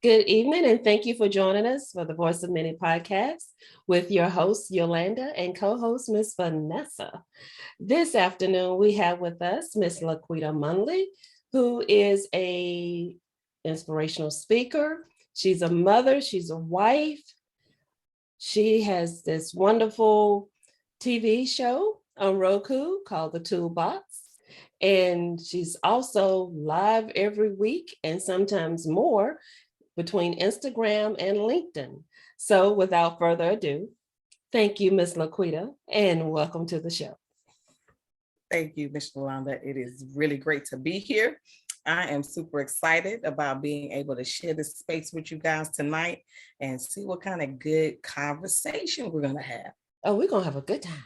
Good evening, and thank you for joining us for the Voice of Many podcast with your host, Yolanda, and co-host, Miss Vanessa. This afternoon, we have with us Miss LaQuita Monley, who is a inspirational speaker. She's a mother, she's a wife. She has this wonderful TV show on Roku called The Toolbox. And she's also live every week and sometimes more between Instagram and LinkedIn. So without further ado, thank you, Ms. LaQuita, and welcome to the show. Thank you, Ms. Yolanda. It is really great to be here. I am super excited about being able to share this space with you guys tonight and see what kind of good conversation we're going to have. Oh, we're going to have a good time.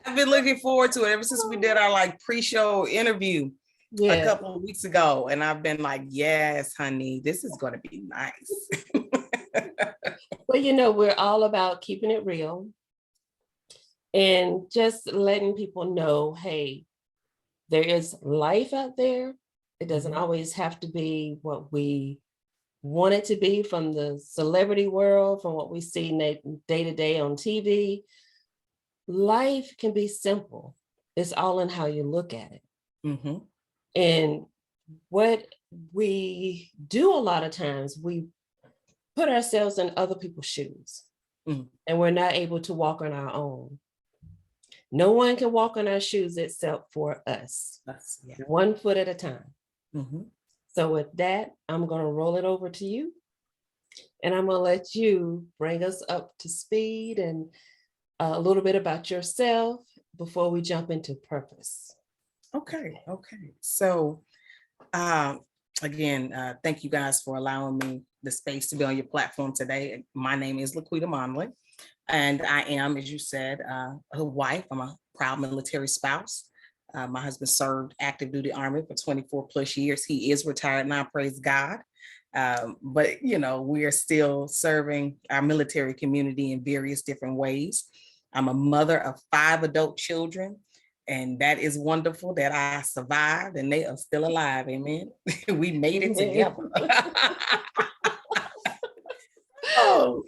I've been looking forward to it ever since we did our pre-show interview a couple of weeks ago. And I've been like, yes, honey, this is going to be nice. Well, we're all about keeping it real and just letting people know, hey, there is life out there. It doesn't always have to be what we want it to be from the celebrity world, from what we see day to day on TV. Life can be simple. It's all in how you look at it. And what we do a lot of times, we put ourselves in other people's shoes and we're not able to walk on our own. No one can walk on our shoes except for us, one foot at a time. So with that, I'm going to roll it over to you and I'm going to let you bring us up to speed and a little bit about yourself before we jump into purpose. Okay. So again, thank you guys for allowing me the space to be on your platform today. My name is LaQuita Monley, and I am, as you said, a wife. I'm a proud military spouse. My husband served active duty Army for 24 plus years. He is retired now, praise God. But, we are still serving our military community in various different ways. I'm a mother of 5 adult children. And that is wonderful that I survived and they are still alive. Amen. We made it together.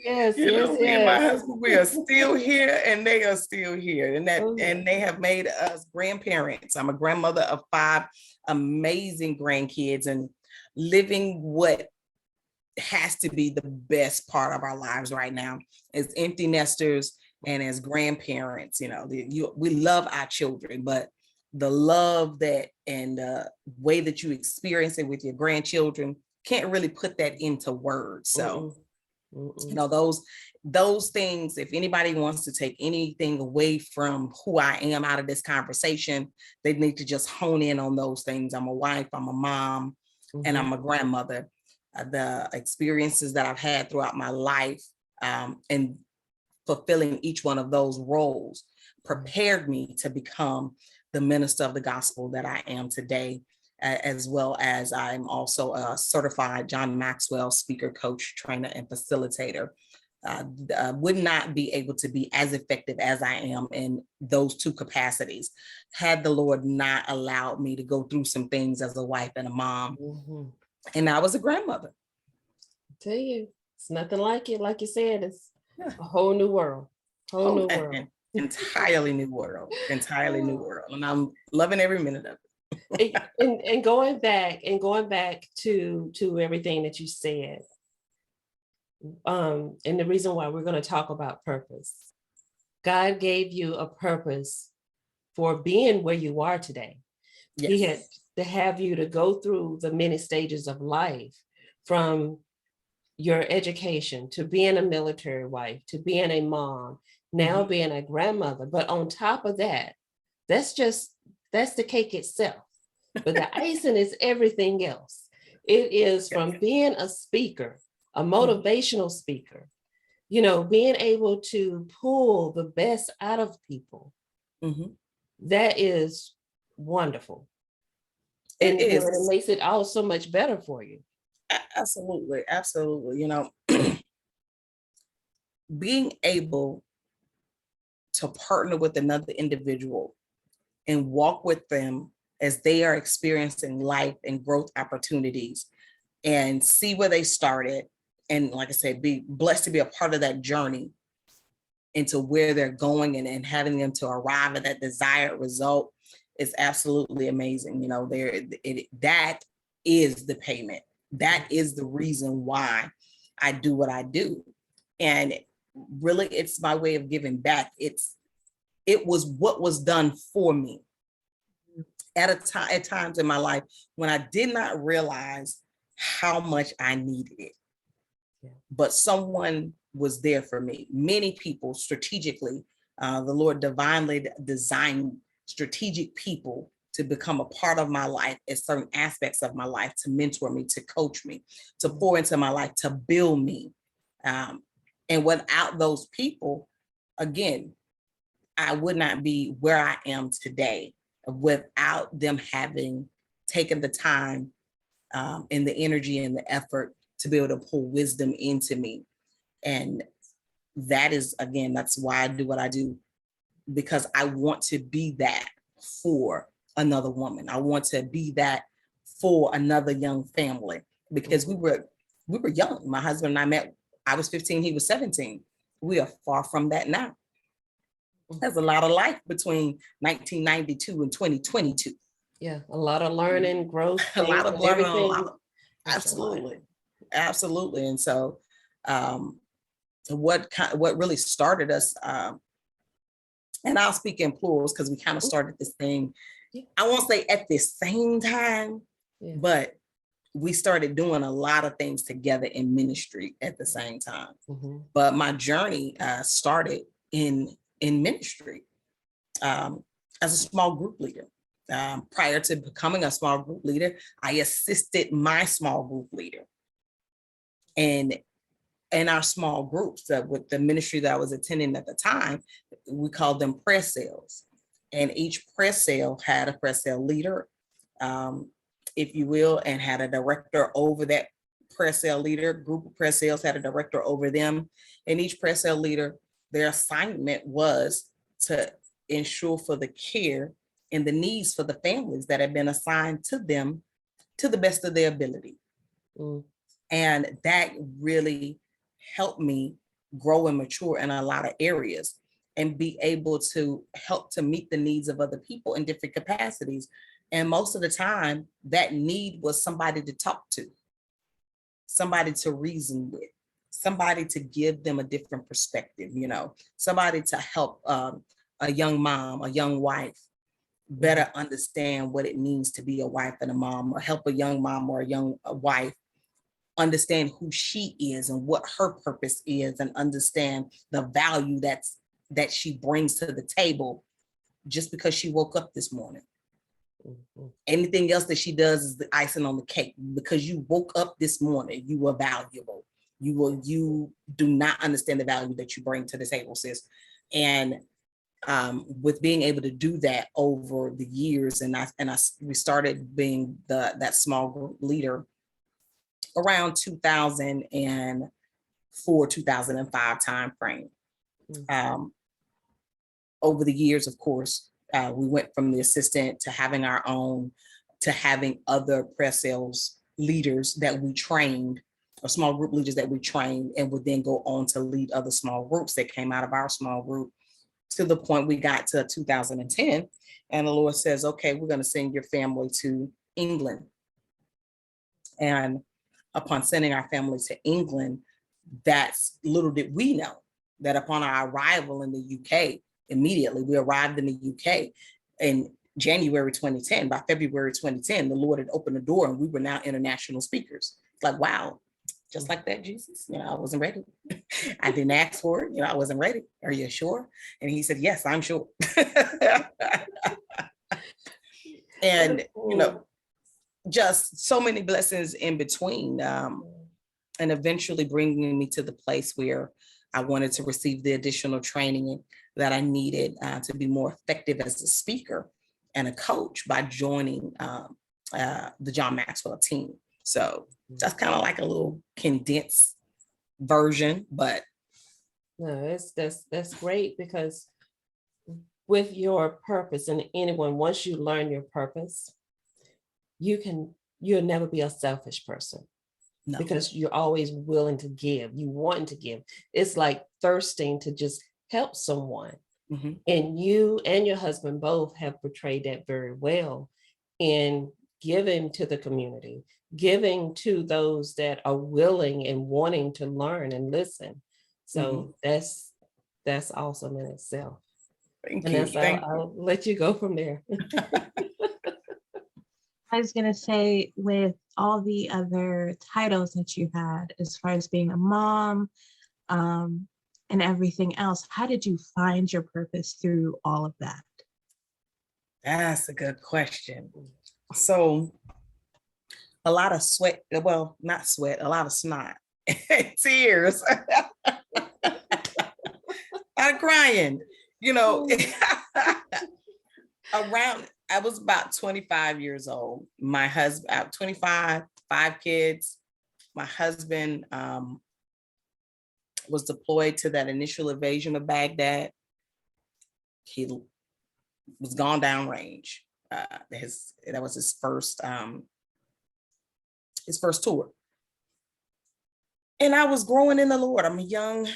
Yes, me and my husband, we are still here and they are still here. And they have made us grandparents. I'm a grandmother of 5 amazing grandkids and living what has to be the best part of our lives right now as empty nesters. And as grandparents, we love our children, but the love that and the way that you experience it with your grandchildren can't really put that into words. So, those things, if anybody wants to take anything away from who I am out of this conversation, they need to just hone in on those things. I'm a wife, I'm a mom, and I'm a grandmother. The experiences that I've had throughout my life and fulfilling each one of those roles prepared me to become the minister of the gospel that I am today, as well as I'm also a certified John Maxwell speaker, coach, trainer, and facilitator. Would not be able to be as effective as I am in those 2 capacities had the Lord not allowed me to go through some things as a wife and a mom. And I was a grandmother. I tell you, it's nothing like it. Like you said, it's a whole new world. Entirely new world. And I'm loving every minute of it. and going back to everything that you said. And the reason why we're going to talk about purpose. God gave you a purpose for being where you are today. Yes. He had to have you to go through the many stages of life, from your education to being a military wife, to being a mom, now being a grandmother. But on top of that, that's the cake itself. But the icing is everything else. It is from being a speaker, a motivational speaker, being able to pull the best out of people. That is wonderful. And it makes it all so much better for you. Absolutely. Being able to partner with another individual and walk with them as they are experiencing life and growth opportunities, and see where they started. And like I said, be blessed to be a part of that journey into where they're going, and having them to arrive at that desired result is absolutely amazing. You know, that is the payment. That is the reason why I do what I do. And really, it's my way of giving back. It was what was done for me at times in my life when I did not realize how much I needed it. Yeah. But someone was there for me. Many people strategically, the Lord divinely designed strategic people to become a part of my life at certain aspects of my life, to mentor me, to coach me, to pour into my life, to build me. And without those people, again, I would not be where I am today without them having taken the time and the energy and the effort to be able to pull wisdom into me. And that is, again, that's why I do what I do, because I want to be that for another woman. I want to be that for another young family, because we were young. My husband and I met, I was 15, he was 17. We are far from that now. There's a lot of life between 1992 and 2022. Yeah, a lot of learning, growth, a lot of learning, everything. Absolutely. And so what really started us, and I'll speak in plurals because we kind of started this thing, I won't say at the same time, but we started doing a lot of things together in ministry at the same time. But my journey started in ministry as a small group leader. Prior to becoming a small group leader, I assisted my small group leader. And in our small groups, with the ministry that I was attending at the time, we called them prayer cells. And each prayer cell had a prayer cell leader, if you will, and had a director over that prayer cell leader. Group of prayer cells had a director over them. And each prayer cell leader, their assignment was to ensure for the care and the needs for the families that had been assigned to them to the best of their ability. And that really helped me grow and mature in a lot of areas and be able to help to meet the needs of other people in different capacities. And most of the time, that need was somebody to talk to, somebody to reason with, somebody to give them a different perspective, you know, somebody to help a young mom, a young wife better understand what it means to be a wife and a mom, or help a young mom or a young wife understand who she is and what her purpose is, and understand the value that she brings to the table just because she woke up this morning. Anything else that she does is the icing on the cake. Because you woke up this morning, you are valuable. You do not understand the value that you bring to the table, sis. And with being able to do that over the years, we started being that small group leader around 2004, 2005 timeframe. Over the years, of course, we went from the assistant to having our own, to having other prayer cells leaders that we trained, or small group leaders that we trained, and would then go on to lead other small groups that came out of our small group, to the point we got to 2010. And the Lord says, okay, we're going to send your family to England. And upon sending our family to England, that's little did we know that upon our arrival in the UK, immediately we arrived in the UK in January 2010. By February 2010, the Lord had opened the door and we were now international speakers. It's like, wow, just like that, Jesus. You know, I wasn't ready. I didn't ask for it. You know, I wasn't ready. Are you sure? And he said, yes, I'm sure. And, you know, just so many blessings in between, and eventually bringing me to the place where I wanted to receive the additional training that I needed to be more effective as a speaker and a coach by joining the John Maxwell Team. So that's kind of like a little condensed version, but no, that's great, because with your purpose, and anyone, once you learn your purpose, you'll never be a selfish person. No. Because you're always willing to give, you want to give. It's like thirsting to just help someone. Mm-hmm. And you and your husband both have portrayed that very well in giving to the community, giving to those that are willing and wanting to learn and listen. So that's awesome in itself. Thank And you. I'll let you go from there. I was going to say, with all the other titles that you had, as far as being a mom and everything else, how did you find your purpose through all of that? That's a good question. So a lot of sweat, well, not sweat, a lot of snot, tears, I'm crying, you know, around, I was about 25 years old. My husband, 25, 5 kids. My husband was deployed to that initial invasion of Baghdad. He was gone downrange. That was his first tour. And I was growing in the Lord. I'm a young,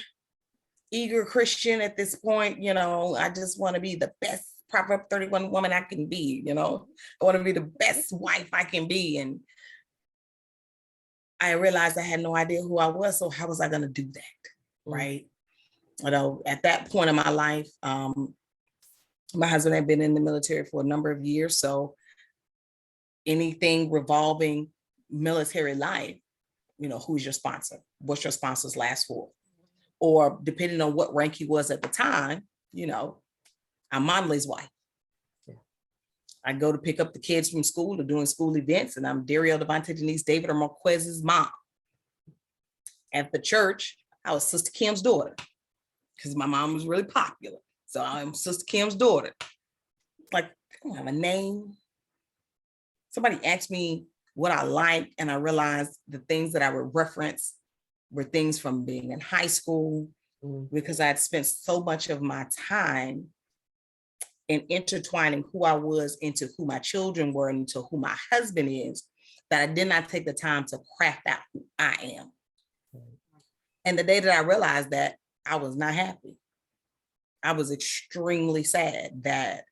eager Christian at this point. You know, I just want to be the best Proverb 31 woman I can be. You know, I want to be the best wife I can be. And I realized I had no idea who I was. So how was I going to do that? Right. You know, at that point in my life, my husband had been in the military for a number of years. So anything revolving military life, you know, who's your sponsor? What's your sponsor's last four? Or depending on what rank he was at the time, you know, I'm Monley's wife. Yeah. I go to pick up the kids from school or doing school events, and I'm Daryl, Devontae, Denise, David, or Marquez's mom. At the church, I was Sister Kim's daughter because my mom was really popular. So I'm Sister Kim's daughter. Like, I don't have a name. Somebody asked me what I liked, and I realized the things that I would reference were things from being in high school, because I had spent so much of my time in intertwining who I was into who my children were and into who my husband is, that I did not take the time to craft out who I am. And the day that I realized that, I was not happy. I was extremely sad that,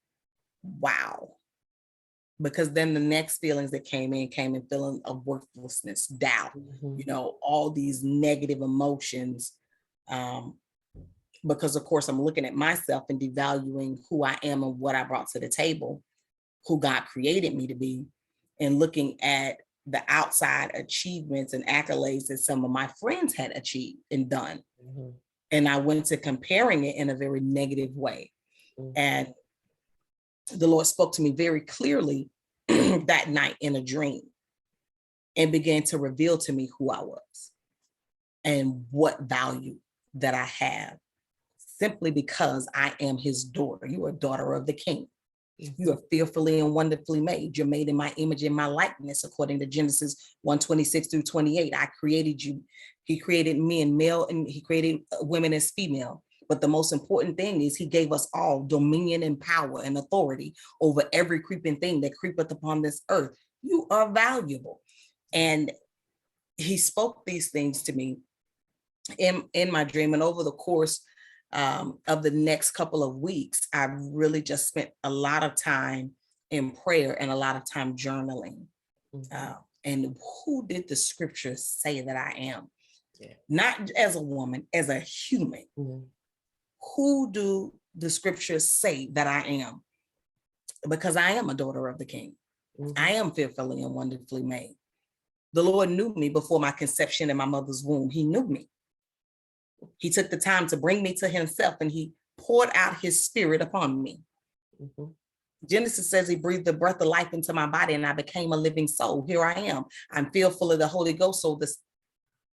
wow. Because then the next feelings that came in feeling of worthlessness, doubt, you know, all these negative emotions. Because of course I'm looking at myself and devaluing who I am and what I brought to the table, who God created me to be, and looking at the outside achievements and accolades that some of my friends had achieved and done. And I went to comparing it in a very negative way. And the Lord spoke to me very clearly that night in a dream and began to reveal to me who I was and what value that I have, simply because I am his daughter. You are a daughter of the King. You are fearfully and wonderfully made. You're made in my image and my likeness, according to Genesis 1:26-28. I created you. He created me in male, and he created women as female. But the most important thing is he gave us all dominion and power and authority over every creeping thing that creepeth upon this earth. You are valuable. And he spoke these things to me in my dream. And over the course of the next couple of weeks, I really just spent a lot of time in prayer and a lot of time journaling. And who did the scriptures say that I am? Yeah. Not as a woman, as a human. Who do the scriptures say that I am? Because I am a daughter of the King. I am fearfully and wonderfully made. The Lord knew me before my conception in my mother's womb. He knew me. He took the time to bring me to himself, and he poured out his spirit upon me. Genesis says he breathed the breath of life into my body, and I became a living soul. Here I am. I'm fearful of the Holy Ghost. So the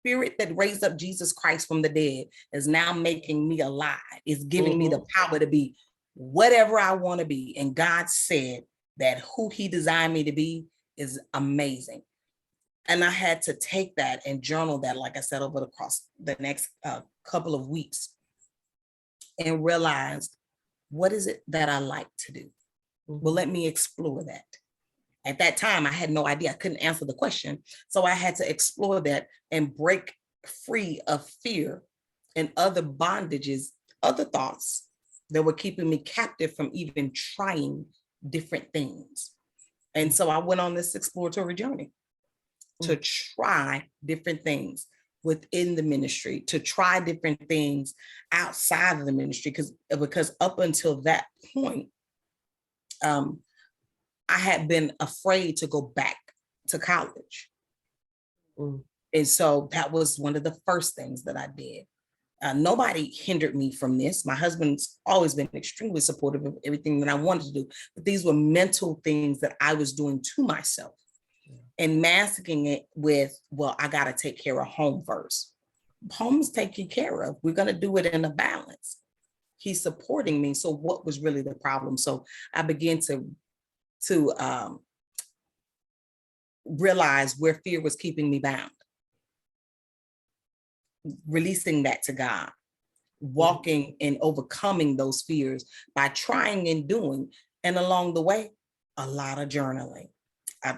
spirit that raised up Jesus Christ from the dead is now making me alive. It's giving me the power to be whatever I want to be. And God said that who he designed me to be is amazing. And I had to take that and journal that, like I said, over the next couple of weeks, and realized what is it that I like to do? Well, let me explore that. At that time, I had no idea. I couldn't answer the question. So I had to explore that and break free of fear and other bondages, other thoughts that were keeping me captive from even trying different things. And so I went on this exploratory journey to try different things within the ministry, to try different things outside of the ministry, because up until that point, I had been afraid to go back to college. And so that was one of the first things that I did. Nobody hindered me from this. My husband's always been extremely supportive of everything that I wanted to do, but these were mental things that I was doing to myself and masking it with, well, I got to take care of home first. Home's taken care of. We're going to do it in a balance. He's supporting me. So what was really the problem? So I began to realize where fear was keeping me bound. Releasing that to God, walking and overcoming those fears by trying and doing. And along the way, a lot of journaling.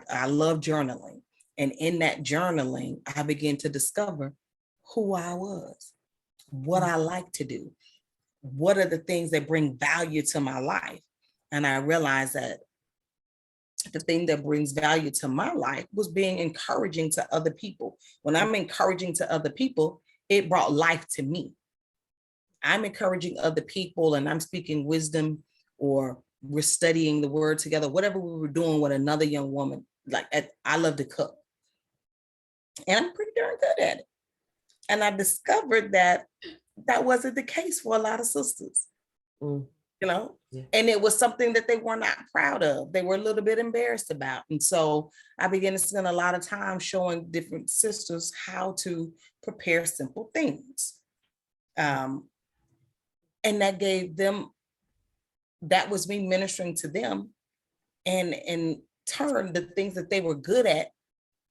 I love journaling. And in that journaling, I began to discover who I was, what I like to do, what are the things that bring value to my life. And I realized that the thing that brings value to my life was being encouraging to other people. When I'm encouraging to other people, it brought life to me. I'm encouraging other people and I'm speaking wisdom, or we're studying the word together, whatever we were doing with another young woman. I love to cook and I'm pretty darn good at it. And I discovered that wasn't the case for a lot of sisters, you know, and it was something that they were not proud of. They were a little bit embarrassed about. And so I began to spend a lot of time showing different sisters how to prepare simple things. And that gave them, that was me ministering to them, and in turn, the things that they were good at,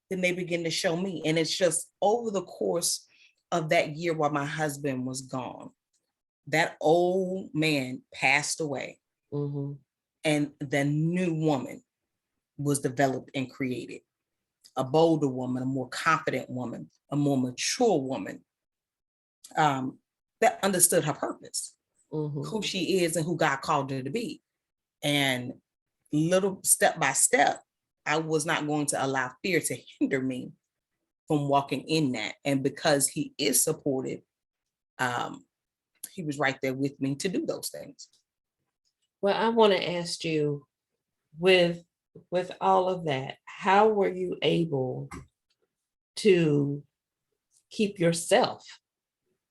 then they begin to show me. And it's just over the course of that year while my husband was gone, that old man passed away, and the new woman was developed and created. A bolder woman, a more confident woman, a more mature woman, that understood her purpose, who she is and who God called her to be. And little step by step, I was not going to allow fear to hinder me from walking in that. And because he is supportive, he was right there with me to do those things. Well, I want to ask you, with all of that, how were you able to keep yourself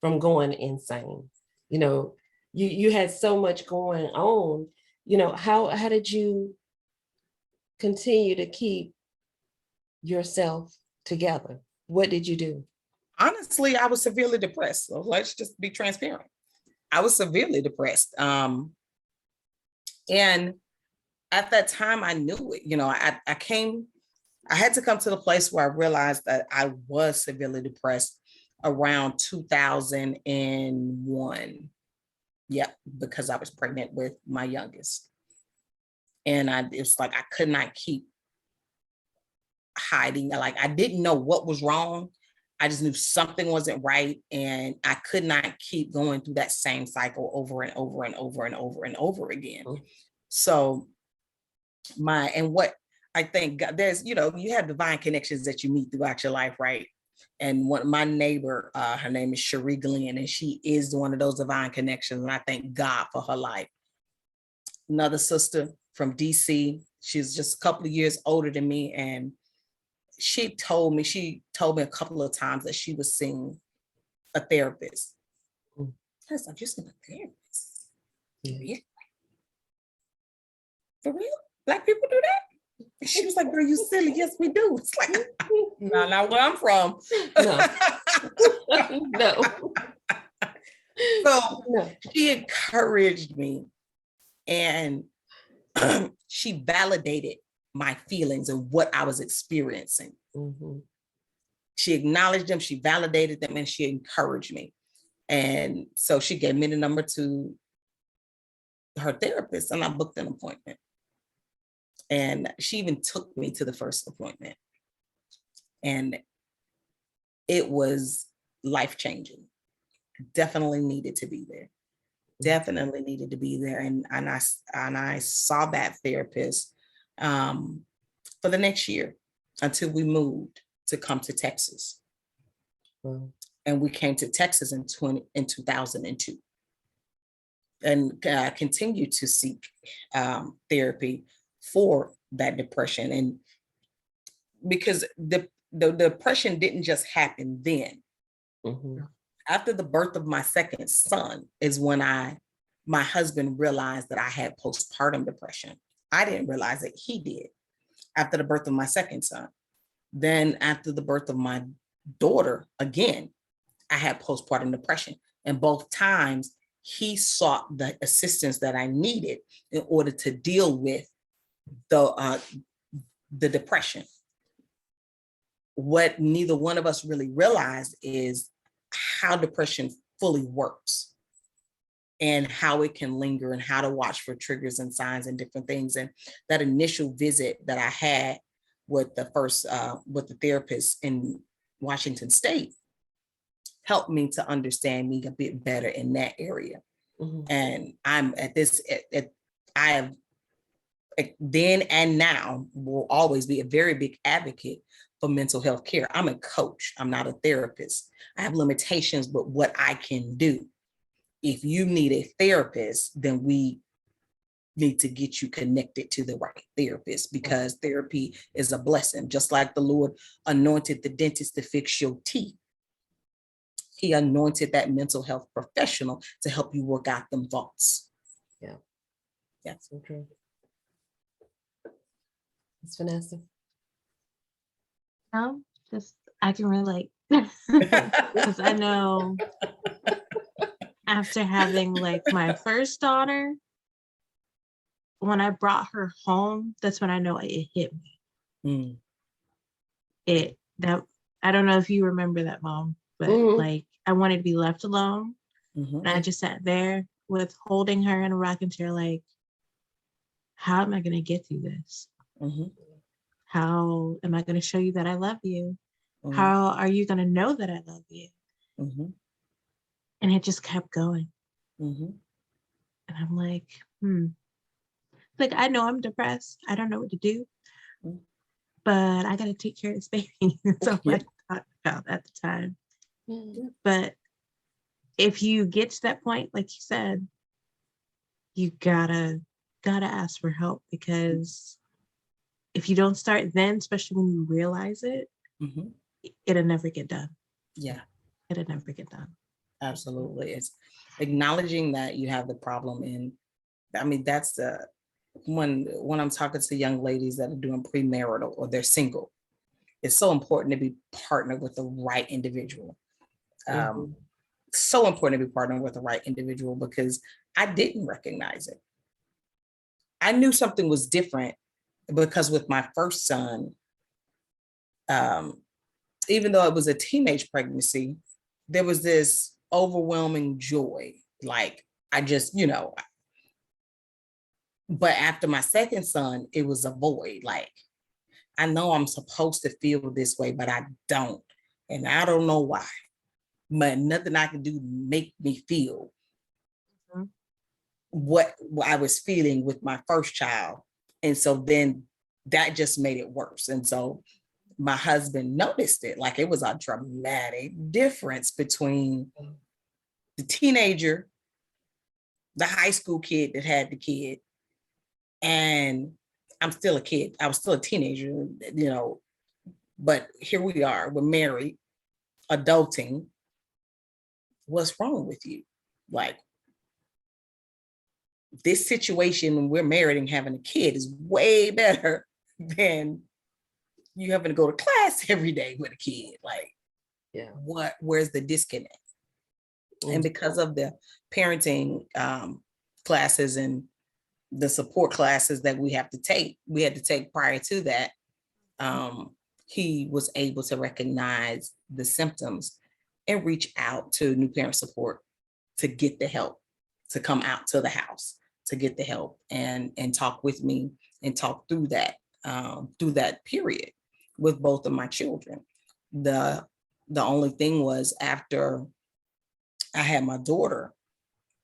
from going insane? You know, you had so much going on, you know, how did you continue to keep yourself together? What did you do? Honestly, I was severely depressed. So let's just be transparent. I was severely depressed. And at that time I knew it, you know, I had to come to the place where I realized that I was severely depressed around 2001. Yep, because I was pregnant with my youngest. And it's like I could not keep hiding. Like I didn't know what was wrong. I just knew something wasn't right. And I could not keep going through that same cycle over and over and over and over and over again. So what I think there's, you know, you have divine connections that you meet throughout your life, right? And my neighbor, her name is Cherie Glenn, and she is one of those divine connections. And I thank God for her life. Another sister from DC, she's just a couple of years older than me. And she told me a couple of times that she was seeing a therapist. I was like, you're seeing a therapist? Really? For real? Black people do that? And she was like, girl, you silly. Yes, we do. It's like, no, not where I'm from. No. No. So she encouraged me, and she validated my feelings and what I was experiencing. She acknowledged them, she validated them, and she encouraged me. And so she gave me the number to her therapist, and I booked an appointment. And she even took me to the first appointment. And it was life-changing. Definitely needed to be there. Definitely needed to be there. And I saw that therapist for the next year until we moved to come to Texas. Wow. And we came to Texas in 2002 and continued to seek therapy for that depression. And because the depression didn't just happen then. Mm-hmm. After the birth of my second son is when my husband realized that I had postpartum depression. I didn't realize it, he did, after the birth of my second son. Then after the birth of my daughter, again, I had postpartum depression. And both times he sought the assistance that I needed in order to deal with the depression. What neither one of us really realized is how depression fully works and how it can linger and how to watch for triggers and signs and different things. And that initial visit that I had with the therapist in Washington State helped me to understand me a bit better in that area. Mm-hmm. And I'm I have then and now will always be a very big advocate for mental health care. I'm a coach. I'm not a therapist. I have limitations, but what I can do. If you need a therapist, then we need to get you connected to the right therapist, because therapy is a blessing. Just like the Lord anointed the dentist to fix your teeth, he anointed that mental health professional to help you work out them thoughts. Yeah. That's so true. It's Vanessa. No, just I can relate because I know after having like my first daughter, when I brought her home, that's when I know it hit me. That I don't know if you remember that, Mom, but like I wanted to be left alone. And I just sat there with holding her in a rocking chair, like, how am I going to get through this? How am I going to show you that I love you? How are you going to know that I love you? And it just kept going. And I'm like, like, I know I'm depressed. I don't know what to do, but I got to take care of this baby. So I talked about at the time. But if you get to that point, like you said, you gotta ask for help, because if you don't start then, especially when you realize it, it'll never get done. Yeah, it'll never get done. Absolutely. It's acknowledging that you have the problem. And I mean, that's the when I'm talking to young ladies that are doing premarital or they're single, it's so important to be partnered with the right individual. So important to be partnered with the right individual, because I didn't recognize it. I knew something was different because with my first son, even though it was a teenage pregnancy, there was this overwhelming joy. Like I just, but after my second son, it was a void. Like, I know I'm supposed to feel this way, but I don't. And I don't know why. But nothing I can do make me feel what I was feeling with my first child. And so then that just made it worse. And so my husband noticed it. Like, it was a dramatic difference between the teenager, the high school kid that had the kid, and I'm still a kid. I was still a teenager, but here we are, we're married, adulting. What's wrong with you? Like, this situation when we're married and having a kid is way better than you having to go to class every day with a kid. Like, where's the disconnect? And because of the parenting classes and the support classes that we had to take prior to that, he was able to recognize the symptoms and reach out to new parent support to get the help to come out to the house to get the help and talk with me and talk through that period with both of my children. The only thing was, after I had my daughter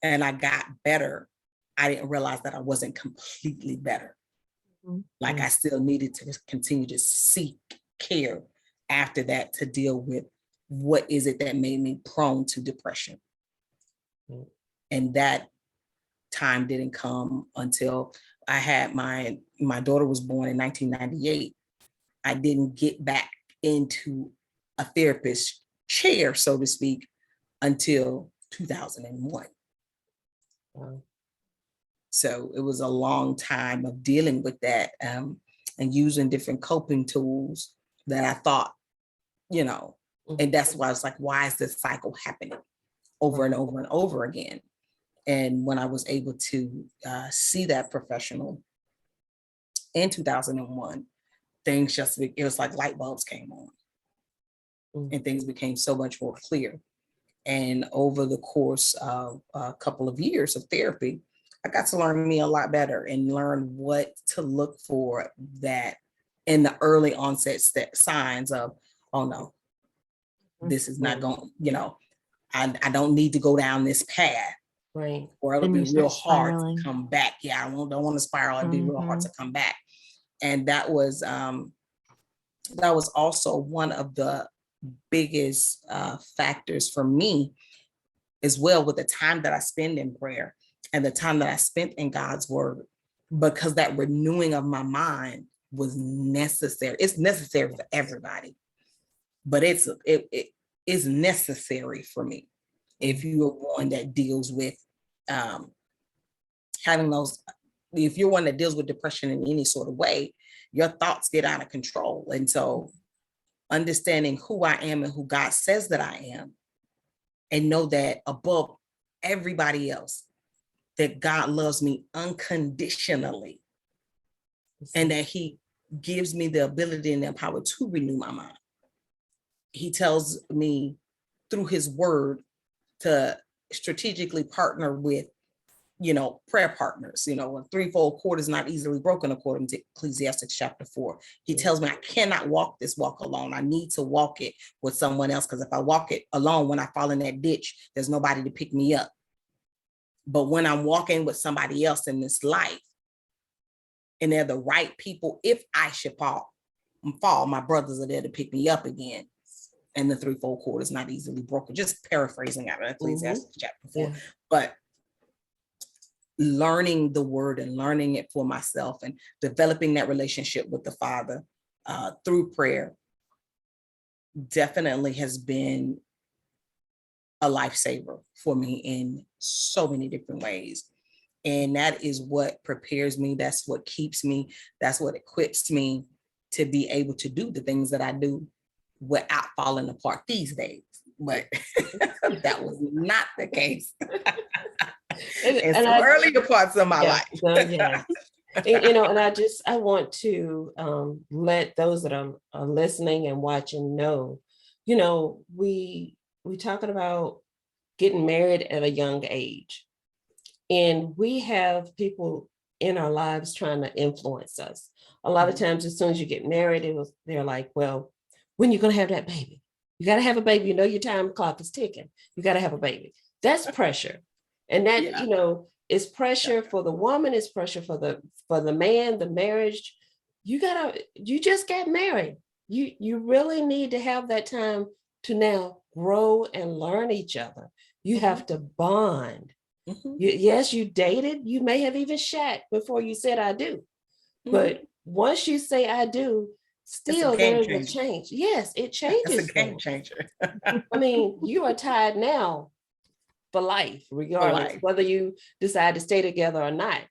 and I got better, I didn't realize that I wasn't completely better. Like, I still needed to continue to seek care after that to deal with what is it that made me prone to depression. And that time didn't come until I had my daughter was born in 1998. I didn't get back into a therapist chair, so to speak, until 2001. Wow. So it was a long time of dealing with that, and using different coping tools that I thought, and that's why I was like, why is this cycle happening over and over and over again? And when I was able to see that professional in 2001, things it was like light bulbs came on, and things became so much more clear. And over the course of a couple of years of therapy, I got to learn me a lot better and learn what to look for that in the early onset signs of, oh no, this is not going, I don't need to go down this path. Right. Or it'll be real hard to come back. Yeah, I don't want to spiral. It'd be real hard to come back. And that was also one of the biggest factors for me as well, with the time that I spend in prayer and the time that I spent in God's word, because that renewing of my mind was necessary. It's necessary for everybody, but it is necessary for me. If you are one that deals with having those, if you're one that deals with depression in any sort of way, your thoughts get out of control. And so understanding who I am and who God says that I am, and know that above everybody else, that God loves me unconditionally, and that he gives me the ability and the power to renew my mind. He tells me through his word to strategically partner with, prayer partners. A threefold cord is not easily broken, according to Ecclesiastes chapter 4. He tells me I cannot walk this walk alone. I need to walk it with someone else, because if I walk it alone, when I fall in that ditch, there's nobody to pick me up. But when I'm walking with somebody else in this life, and they're the right people, if I should fall, my brothers are there to pick me up again. And the threefold cord is not easily broken. Just paraphrasing out of Ecclesiastes chapter 4. Yeah. But learning the word and learning it for myself and developing that relationship with the Father through prayer definitely has been a lifesaver for me in so many different ways. And that is what prepares me. That's what keeps me. That's what equips me to be able to do the things that I do without falling apart these days. But that was not the case in some earlier parts of my life. Yeah. And I want to let those that are listening and watching know, we talking about getting married at a young age, and we have people in our lives trying to influence us. A lot of times, as soon as you get married, they're like, well, when are you going to have that baby? You got to have a baby. Your time clock is ticking. You got to have a baby. That's pressure. And that, it's pressure for the woman, it's pressure for the man, the marriage. You just got married. You really need to have that time to now grow and learn each other. You have to bond. Yes, you dated. You may have even shat before you said I do. But once you say I do, still there's a change. Yes, it changes. It's a game changer. I mean, you are tied now for life, regardless whether you decide to stay together or not.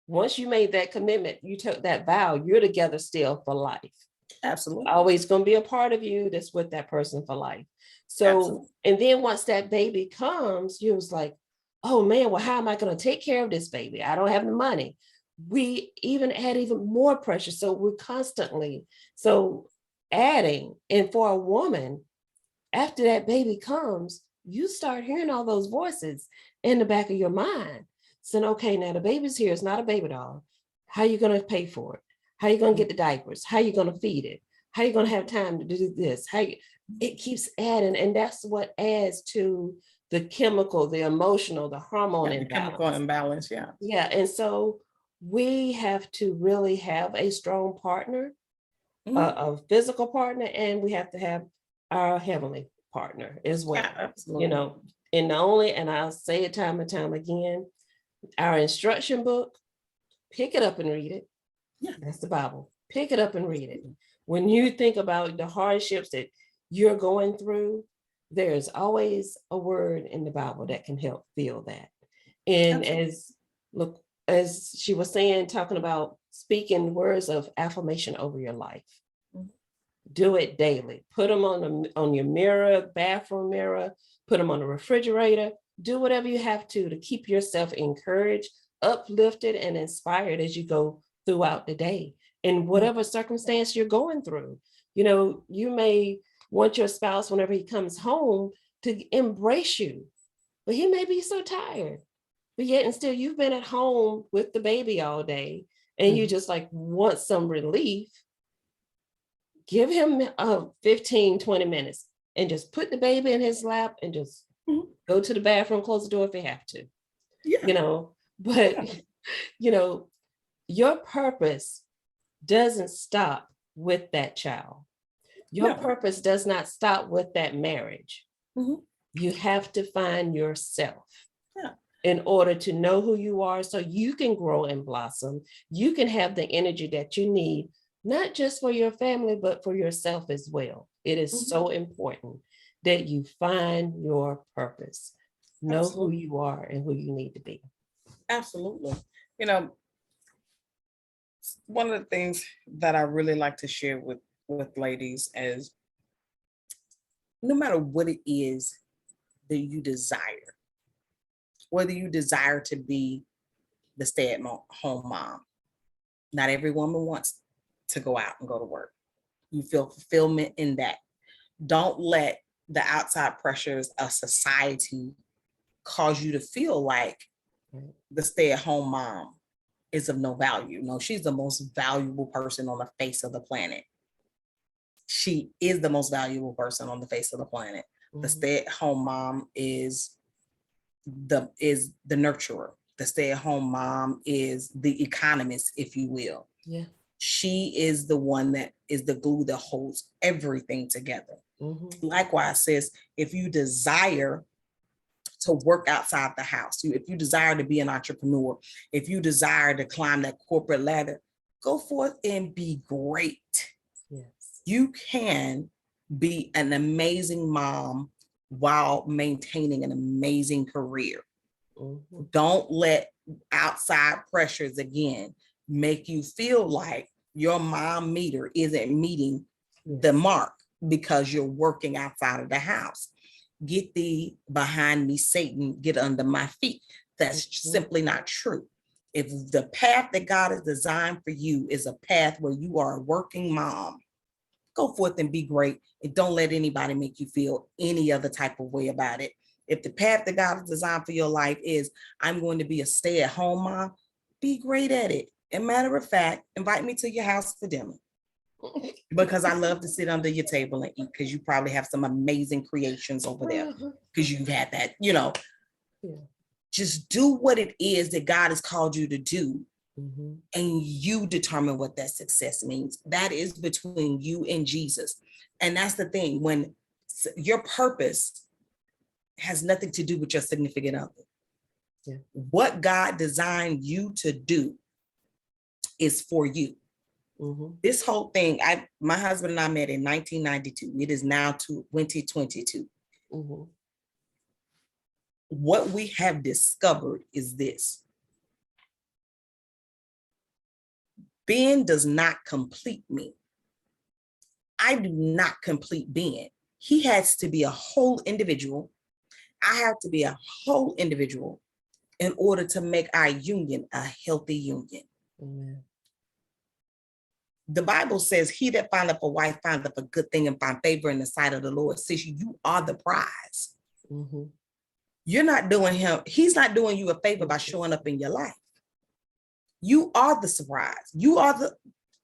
Once you made that commitment, you took that vow, you're together still for life. Absolutely. Always going to be a part of you that's with that person for life. So, and then once that baby comes, you was like, oh man, well, how am I going to take care of this baby? I don't have the money. We even add even more pressure. So we're constantly adding. And for a woman, after that baby comes, you start hearing all those voices in the back of your mind. saying, okay, now the baby's here. It's not a baby doll. How are you going to pay for it? How are you going to get the diapers? How are you going to feed it? How are you going to have time to do this? It keeps adding, and that's what adds to the chemical, the emotional, the hormone The chemical imbalance. Yeah. Yeah. And so we have to really have a strong partner, a physical partner, and we have to have our heavenly partner as well. Yeah, absolutely. And I'll say it time and time again, our instruction book, pick it up and read it. Yeah. That's the Bible. Pick it up and read it. When you think about the hardships that you're going through, there's always a word in the Bible that can help fill that. And as she was saying, talking about speaking words of affirmation over your life. Do it daily. Put them on your mirror, bathroom mirror, put them on the refrigerator. Do whatever you have to keep yourself encouraged, uplifted, and inspired as you go throughout the day. In whatever circumstance you're going through. You may want your spouse, whenever he comes home, to embrace you, but he may be so tired. But yet and still, you've been at home with the baby all day, and you just like want some relief. Give him 15, 20 minutes and just put the baby in his lap and just go to the bathroom, close the door if you have to. Yeah. But your purpose doesn't stop with that child. Your purpose does not stop with that marriage. You have to find yourself in order to know who you are, so you can grow and blossom. You can have the energy that you need, not just for your family, but for yourself as well. It is so important that you find your purpose, know who you are and who you need to be. Absolutely. One of the things that I really like to share with ladies is, no matter what it is that you desire, whether you desire to be the stay-at-home mom, not every woman wants to go out and go to work. You feel fulfillment in that. Don't let the outside pressures of society cause you to feel like the stay-at-home mom is of no value. No, she's the most valuable person on the face of the planet. She is the most valuable person on the face of the planet. The stay-at-home mom is the nurturer. The stay-at-home mom is the economist, if you will. Yeah. She is the one that is the glue that holds everything together. Likewise, sis, if you desire to work outside the house, if you desire to be an entrepreneur, if you desire to climb that corporate ladder, go forth and be great. Yes. You can be an amazing mom while maintaining an amazing career. Don't let outside pressures again make you feel like your mom meter isn't meeting the mark because you're working outside of the house. Get thee behind me, Satan, get under my feet. That's simply not true. If the path that God has designed for you is a path where you are a working mom, go forth and be great, and don't let anybody make you feel any other type of way about it. If the path that God has designed for your life is, I'm going to be a stay-at-home mom, be great at it. And matter of fact, invite me to your house for dinner, because I love to sit under your table and eat, because you probably have some amazing creations over there, because you've had that, Just do what it is that God has called you to do. And you determine what that success means. That is between you and Jesus. And that's the thing, when your purpose has nothing to do with your significant other. What God designed you to do is for you. This whole thing, my husband and I met in 1992. It is now 2022. What we have discovered is this: Ben does not complete me. I do not complete Ben. He has to be a whole individual. I have to be a whole individual in order to make our union a healthy union. Amen. The Bible says, he that findeth a wife findeth a good thing and find favor in the sight of the Lord. Says you are the prize. You're not doing him, he's not doing you a favor by showing up in your life. You are the surprise. You are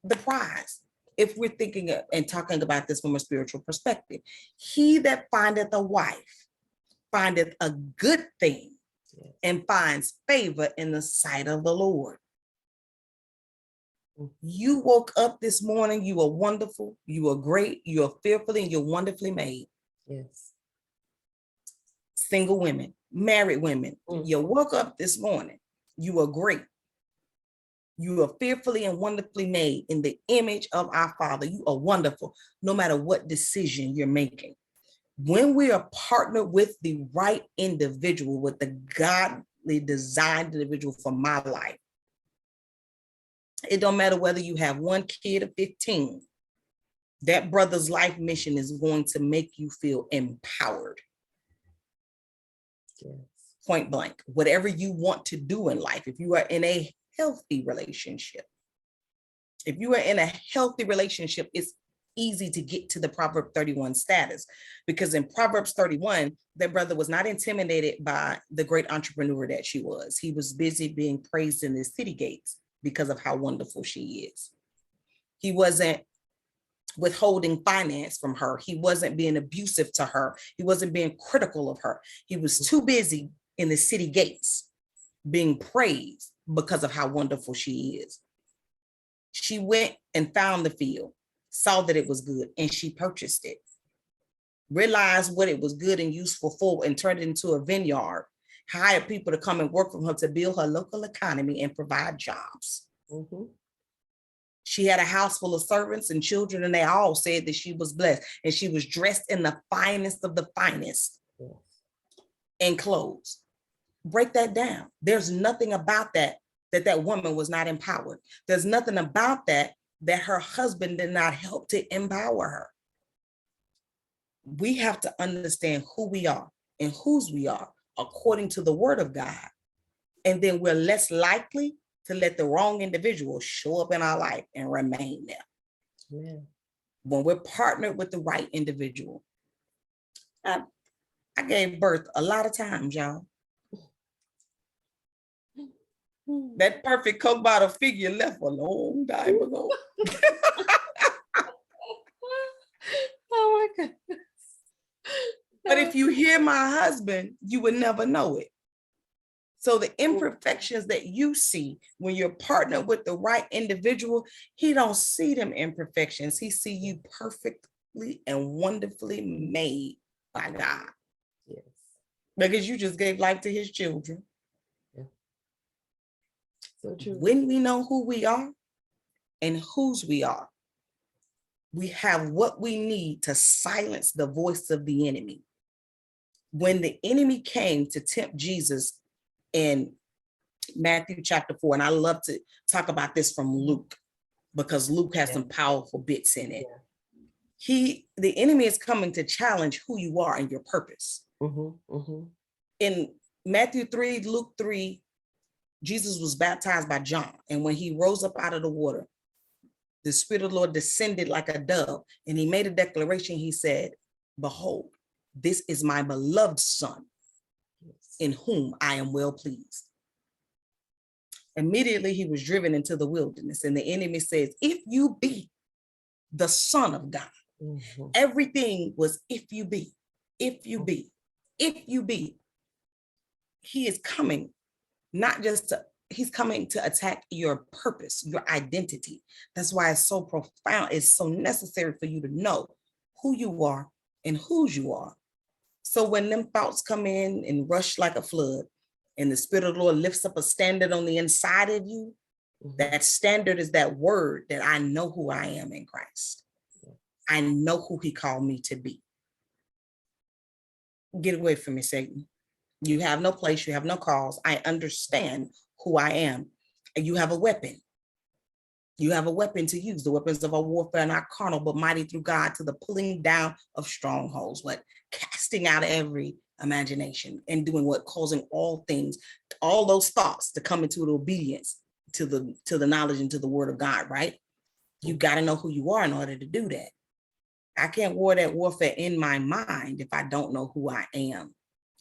the prize. If we're thinking and talking about this from a spiritual perspective, he that findeth a wife findeth a good thing and finds favor in the sight of the Lord. You woke up this morning, you are wonderful, you are great, you are fearfully and you're wonderfully made. Yes. Single women, married women, you woke up this morning, you are great. You are fearfully and wonderfully made in the image of our Father. You are wonderful, no matter what decision you're making. When we are partnered with the right individual, with the godly designed individual for my life, it don't matter whether you have one kid or 15, that brother's life mission is going to make you feel empowered. Yes. Point blank. Whatever you want to do in life, if you are in a healthy relationship, it's easy to get to the Proverb 31 status, because in Proverbs 31, that brother was not intimidated by the great entrepreneur that she was. He was busy being praised in the city gates because of how wonderful she is. He wasn't withholding finance from her. He wasn't being abusive to her. He wasn't being critical of her. He was too busy in the city gates being praised because of how wonderful she is. She went and found the field, saw that it was good, and she purchased it. Realized what it was good and useful for, and turned it into a vineyard. Hired people to come and work for her to build her local economy and provide jobs. She had a house full of servants and children, and they all said that she was blessed. And she was dressed in the finest of the finest in clothes. Break that down. There's nothing about that woman was not empowered. There's nothing about that her husband did not help to empower her. We have to understand who we are and whose we are according to the word of God. And then we're less likely to let the wrong individual show up in our life and remain there. Amen. When we're partnered with the right individual. I gave birth a lot of times, y'all. That perfect Coke bottle figure left a long time ago. Oh my goodness. But if you hear my husband, you would never know it. So the imperfections that you see when you're partnered with the right individual, he don't see them imperfections. He see you perfectly and wonderfully made by God. Yes. Because you just gave life to his children. Yeah. So true. When we know who we are and whose we are, we have what we need to silence the voice of the enemy. When the enemy came to tempt Jesus in Matthew chapter 4, and I love to talk about this from Luke, because Luke has some powerful bits in it. The enemy is coming to challenge who you are and your purpose. In Matthew 3, Luke 3, Jesus was baptized by John. And when he rose up out of the water, the Spirit of the Lord descended like a dove, and he made a declaration. He said, "Behold, this is my beloved Son, in whom I am well pleased." Immediately he was driven into the wilderness, and the enemy says, "If you be the Son of God." Everything was if you be, if you be, if you be. He is coming, he's coming to attack your purpose, your identity. That's why it's so profound. It's so necessary for you to know who you are and whose you are. So when them thoughts come in and rush like a flood, and the Spirit of the Lord lifts up a standard on the inside of you, that standard is that word that I know who I am in Christ. I know who he called me to be. Get away from me, Satan. You have no place, you have no cause. I understand who I am. And you have a weapon. You have a weapon to use. The weapons of our warfare are not carnal, but mighty through God to the pulling down of strongholds. What? Casting out every imagination and doing what? Causing all things, all those thoughts to come into obedience to the knowledge and to the word of God, right? You got to know who you are in order to do that. I can't war that warfare in my mind if I don't know who I am.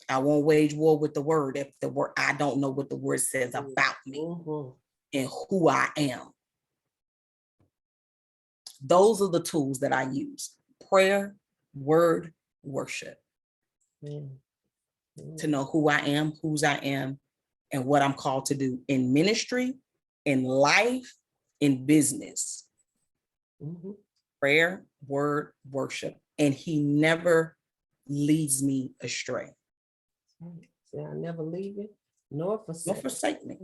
I won't wage war with the word if the word, I don't know what the word says about me and who I am. Those are the tools that I use: prayer, word, worship, to know who I am, whose I am, and what I'm called to do in ministry, in life, in business. Prayer, word, worship. And he never leads me astray. So I never leave it, nor forsake me.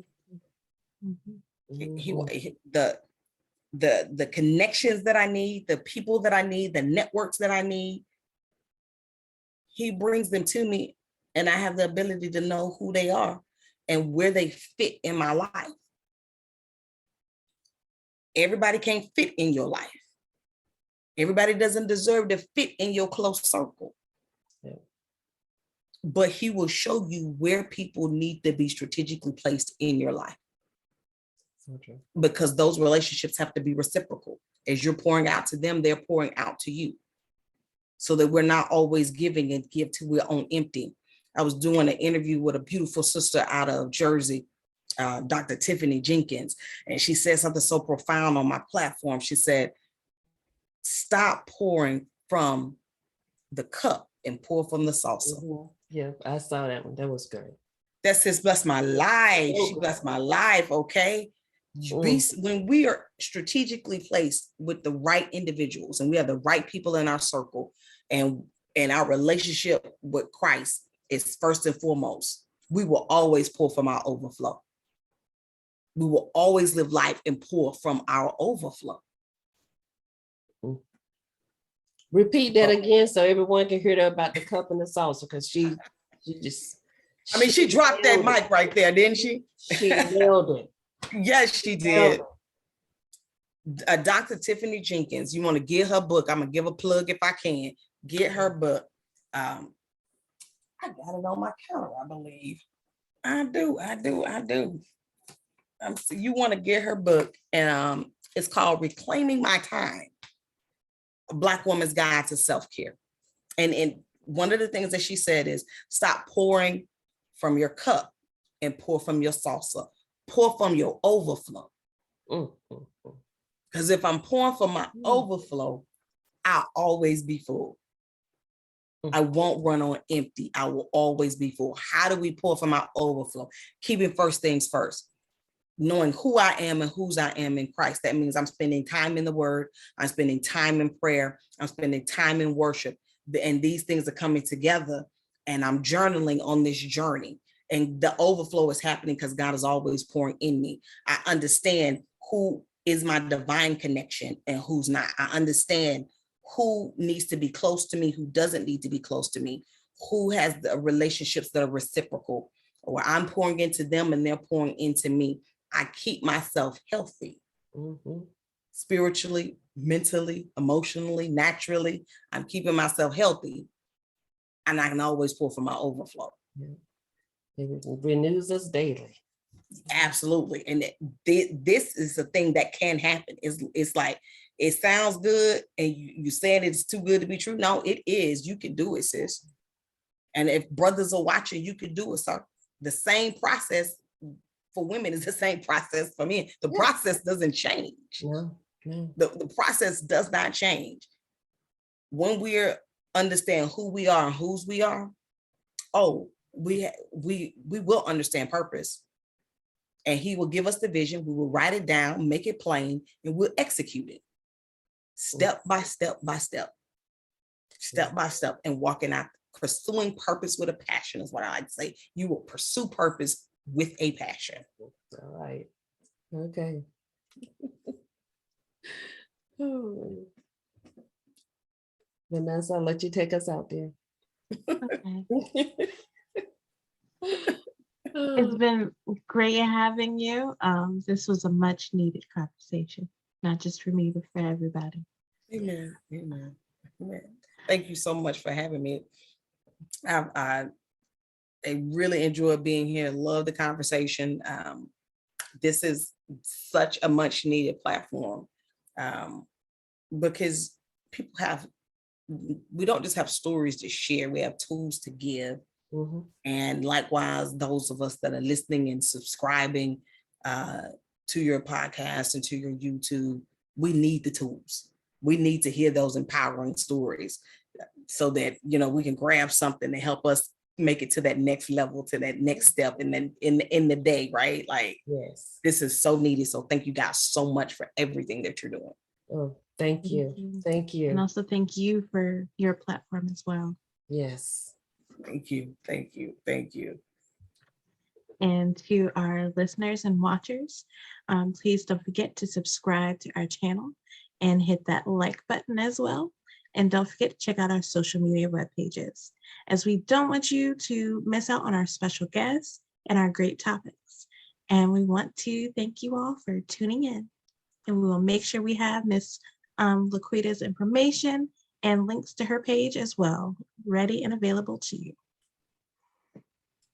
The connections that I need, the people that I need, the networks that I need, he brings them to me, and I have the ability to know who they are and where they fit in my life. Everybody can't fit in your life. Everybody doesn't deserve to fit in your close circle. But he will show you where people need to be strategically placed in your life. Okay. Because those relationships have to be reciprocal. As you're pouring out to them, they're pouring out to you. So that we're not always giving and give till we're on empty. I was doing an interview with a beautiful sister out of Jersey, Dr. Tiffany Jenkins, and she said something so profound on my platform. She said, stop pouring from the cup and pour from the saucer. Yeah, I saw that one. That was good. That's just blessed my life. She blessed my life, okay? When we are strategically placed with the right individuals and we have the right people in our circle, and our relationship with Christ is first and foremost, we will always pour from our overflow. We will always live life and pour from our overflow. Repeat that again so everyone can hear about the cup and the saucer, because she dropped that mic right there, didn't she? She nailed it. Yes, she did. Dr. Tiffany Jenkins, you want to get her book? I'm gonna give a plug if I can. Get her book. I got it on my counter, I believe. I do. So you want to get her book, and it's called Reclaiming My Time: A Black Woman's Guide to Self-Care. And one of the things that she said is, stop pouring from your cup and pour from your saucer. Pour from your overflow. Because if I'm pouring from my overflow, I'll always be full. I won't run on empty. I will always be full. How do we pour from our overflow? Keeping first things first. Knowing who I am and whose I am in Christ. That means I'm spending time in the word. I'm spending time in prayer. I'm spending time in worship. And these things are coming together, and I'm journaling on this journey. And the overflow is happening because God is always pouring in me. I understand who is my divine connection and who's not. I understand who needs to be close to me, who doesn't need to be close to me, who has the relationships that are reciprocal, where I'm pouring into them and they're pouring into me. I keep myself healthy, spiritually, mentally, emotionally, naturally. I'm keeping myself healthy, and I can always pour from my overflow. It renews us daily. Absolutely. And this is a thing that can happen. It's like, it sounds good, and you saying it's too good to be true. No, it is. You can do it, sis. And if brothers are watching, you can do it, sir. The same process for women is the same process for men. The process doesn't change. The process does not change. When we understand who we are and whose we are, we will understand purpose. And he will give us the vision. We will write it down, make it plain, and we'll execute it. Step by step by step. Step by step, and walking out, pursuing purpose with a passion is what I like to say. You will pursue purpose with a passion. All right. Okay. Vanessa, I'll let you take us out there. Okay. It's been great having you. This was a much needed conversation, not just for me, but for everybody. Amen. Amen. Amen. Thank you so much for having me. I really enjoyed being here. Love the conversation. This is such a much needed platform, because we don't just have stories to share. We have tools to give. Mhm. And likewise, those of us that are listening and subscribing to your podcast and to your YouTube, we need the tools. We need to hear those empowering stories so that, we can grab something to help us make it to that next level, to that next step, and then in the day, right? Like, Yes. this is so needed. So thank you guys so much for everything that you're doing. Oh, thank you. Thank And you. also thank you for your platform as well. Yes. Thank you. Thank you. Thank you. And to our listeners and watchers, please don't forget to subscribe to our channel and hit that like button as well. And don't forget to check out our social media web pages, as we don't want you to miss out on our special guests and our great topics. And we want to thank you all for tuning in. And we will make sure we have Miss LaQuita's information and links to her page as well, ready and available to you.